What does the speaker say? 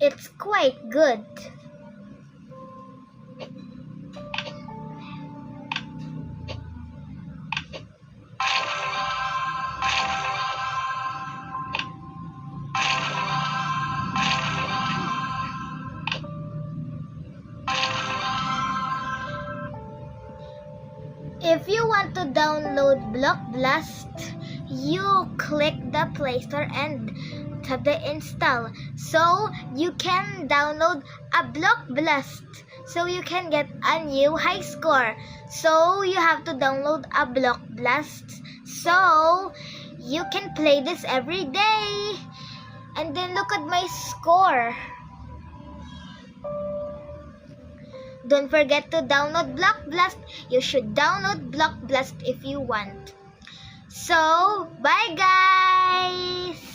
It's quite good. If you want to download Block Blast, you click the Play Store and tap the install. So you can download a Block Blast. So you can get a new high score. So you have to download a Block Blast. So you can play this every day. And then look at my score. Don't forget to download Block Blast. You should download Block Blast if you want. So, bye guys!